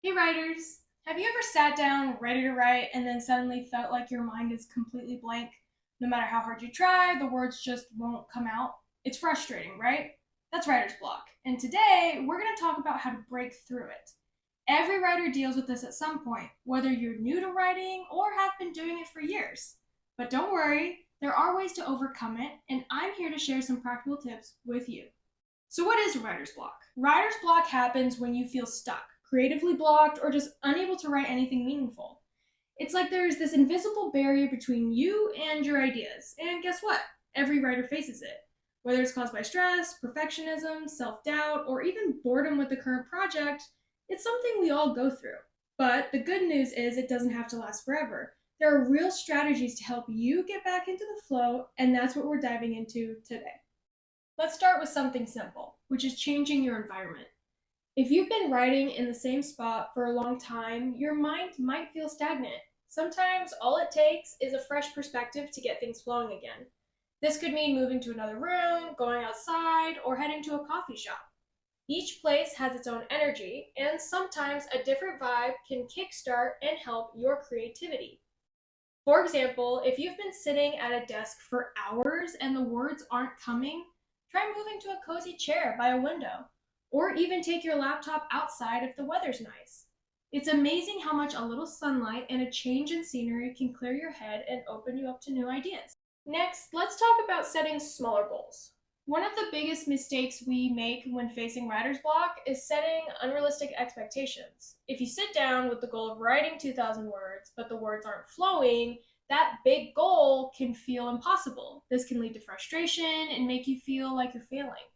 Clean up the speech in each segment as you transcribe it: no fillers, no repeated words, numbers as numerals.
Hey writers, have you ever sat down ready to write and then suddenly felt like your mind is completely blank? No matter how hard you try, the words just won't come out. It's frustrating, right? That's writer's block. And today, we're going to talk about how to break through it. Every writer deals with this at some point, whether you're new to writing or have been doing it for years. But don't worry, there are ways to overcome it, and I'm here to share some practical tips with you. So, what is writer's block? Writer's block happens when you feel stuck, creatively blocked, or just unable to write anything meaningful. It's like there's this invisible barrier between you and your ideas. And guess what? Every writer faces it. Whether it's caused by stress, perfectionism, self doubt, or even boredom with the current project, it's something we all go through. But the good news is it doesn't have to last forever. There are real strategies to help you get back into the flow, and that's what we're diving into today. Let's start with something simple, which is changing your environment. If you've been writing in the same spot for a long time, your mind might feel stagnant. Sometimes all it takes is a fresh perspective to get things flowing again. This could mean moving to another room, going outside, or heading to a coffee shop. Each place has its own energy, and sometimes a different vibe can kickstart and help your creativity. For example, if you've been sitting at a desk for hours and the words aren't coming, try moving to a cozy chair by a window, or even take your laptop outside if the weather's nice. It's amazing how much a little sunlight and a change in scenery can clear your head and open you up to new ideas. Next, let's talk about setting smaller goals. One of the biggest mistakes we make when facing writer's block is setting unrealistic expectations. If you sit down with the goal of writing 2,000 words, but the words aren't flowing, that big goal can feel impossible. This can lead to frustration and make you feel like you're failing.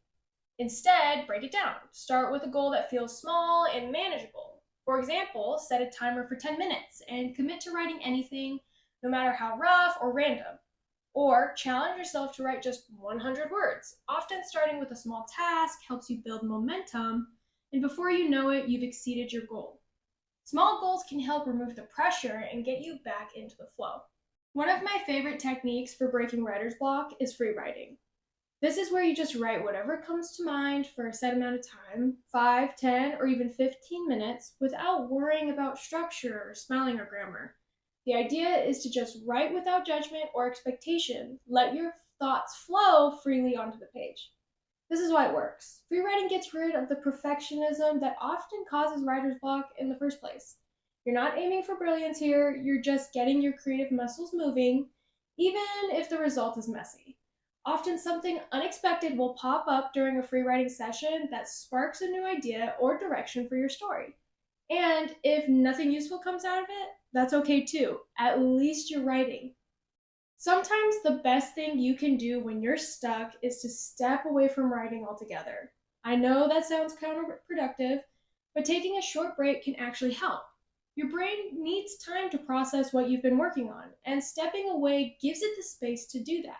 Instead, break it down. Start with a goal that feels small and manageable. For example, set a timer for 10 minutes and commit to writing anything, no matter how rough or random. Or challenge yourself to write just 100 words. Often starting with a small task helps you build momentum, and before you know it, you've exceeded your goal. Small goals can help remove the pressure and get you back into the flow. One of my favorite techniques for breaking writer's block is free writing. This is where you just write whatever comes to mind for a set amount of time 5, 10, or even 15 minutes without worrying about structure or spelling or grammar. The idea is to just write without judgment or expectation. Let your thoughts flow freely onto the page. This is why it works. Free writing gets rid of the perfectionism that often causes writer's block in the first place. You're not aiming for brilliance here, you're just getting your creative muscles moving, even if the result is messy. Often something unexpected will pop up during a free writing session that sparks a new idea or direction for your story. And if nothing useful comes out of it, that's okay too. At least you're writing. Sometimes the best thing you can do when you're stuck is to step away from writing altogether. I know that sounds counterproductive, but taking a short break can actually help. Your brain needs time to process what you've been working on, and stepping away gives it the space to do that.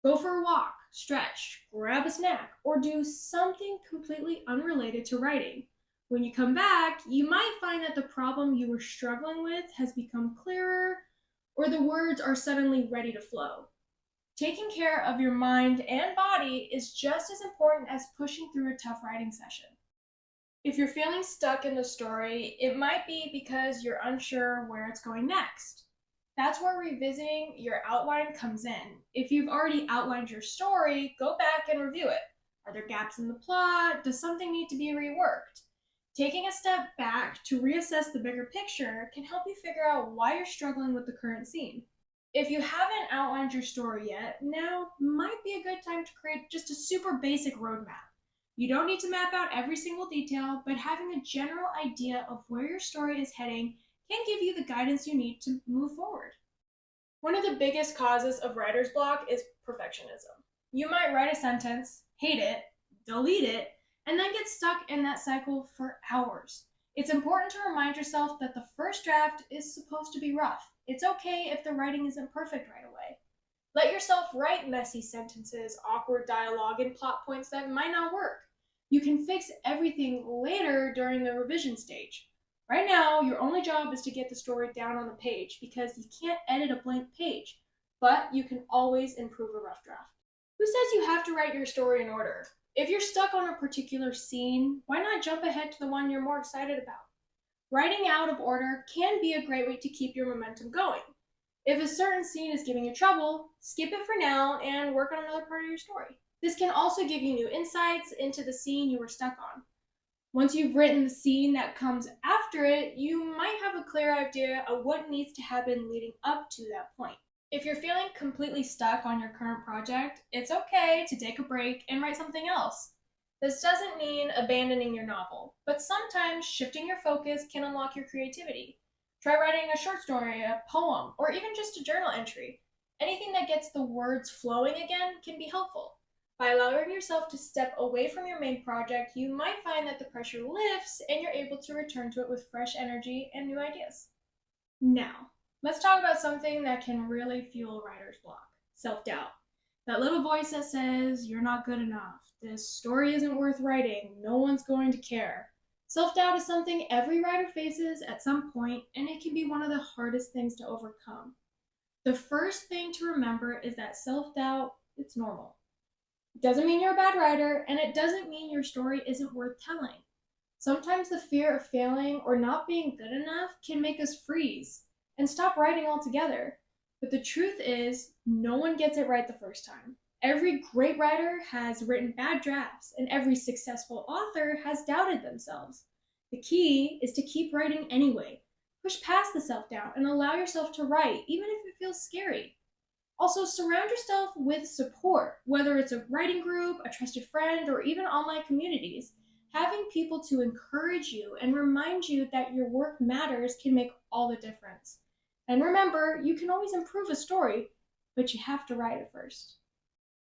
Go for a walk, stretch, grab a snack, or do something completely unrelated to writing. When you come back, you might find that the problem you were struggling with has become clearer, or the words are suddenly ready to flow. Taking care of your mind and body is just as important as pushing through a tough writing session. If you're feeling stuck in the story, it might be because you're unsure where it's going next. That's where revisiting your outline comes in. If you've already outlined your story, go back and review it. Are there gaps in the plot? Does something need to be reworked? Taking a step back to reassess the bigger picture can help you figure out why you're struggling with the current scene. If you haven't outlined your story yet, now might be a good time to create just a super basic roadmap. You don't need to map out every single detail, but having a general idea of where your story is heading can give you the guidance you need to move forward. One of the biggest causes of writer's block is perfectionism. You might write a sentence, hate it, delete it, and then get stuck in that cycle for hours. It's important to remind yourself that the first draft is supposed to be rough. It's okay if the writing isn't perfect right away. Let yourself write messy sentences, awkward dialogue, and plot points that might not work. You can fix everything later during the revision stage. Right now, your only job is to get the story down on the page because you can't edit a blank page, but you can always improve a rough draft. Who says you have to write your story in order? If you're stuck on a particular scene, why not jump ahead to the one you're more excited about? Writing out of order can be a great way to keep your momentum going. If a certain scene is giving you trouble, skip it for now and work on another part of your story. This can also give you new insights into the scene you were stuck on. Once you've written the scene that comes after it, you might have a clear idea of what needs to happen leading up to that point. If you're feeling completely stuck on your current project, it's okay to take a break and write something else. This doesn't mean abandoning your novel, but sometimes shifting your focus can unlock your creativity. Try writing a short story, a poem, or even just a journal entry. Anything that gets the words flowing again can be helpful. By allowing yourself to step away from your main project, you might find that the pressure lifts and you're able to return to it with fresh energy and new ideas. Now, let's talk about something that can really fuel writer's block: self doubt. That little voice that says, "You're not good enough, this story isn't worth writing, no one's going to care." Self doubt is something every writer faces at some point, and it can be one of the hardest things to overcome. The first thing to remember is that self doubt, it's normal. It doesn't mean you're a bad writer, and it doesn't mean your story isn't worth telling. Sometimes the fear of failing or not being good enough can make us freeze and stop writing altogether. But the truth is, no one gets it right the first time. Every great writer has written bad drafts, and every successful author has doubted themselves. The key is to keep writing anyway. Push past the self doubt and allow yourself to write, even if it feels scary. Also, surround yourself with support, whether it's a writing group, a trusted friend, or even online communities. Having people to encourage you and remind you that your work matters can make all the difference. And remember, you can always improve a story, but you have to write it first.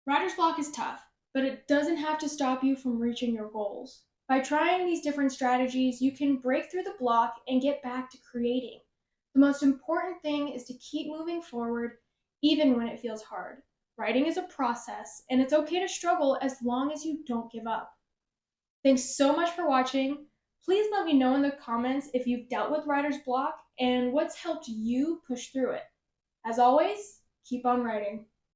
Writer's block is tough, but it doesn't have to stop you from reaching your goals. By trying these different strategies, you can break through the block and get back to creating. The most important thing is to keep moving forward even when it feels hard. Writing is a process, and it's okay to struggle as long as you don't give up. Thanks so much for watching. Please let me know in the comments if you've dealt with writer's block and what's helped you push through it. As always, keep on writing.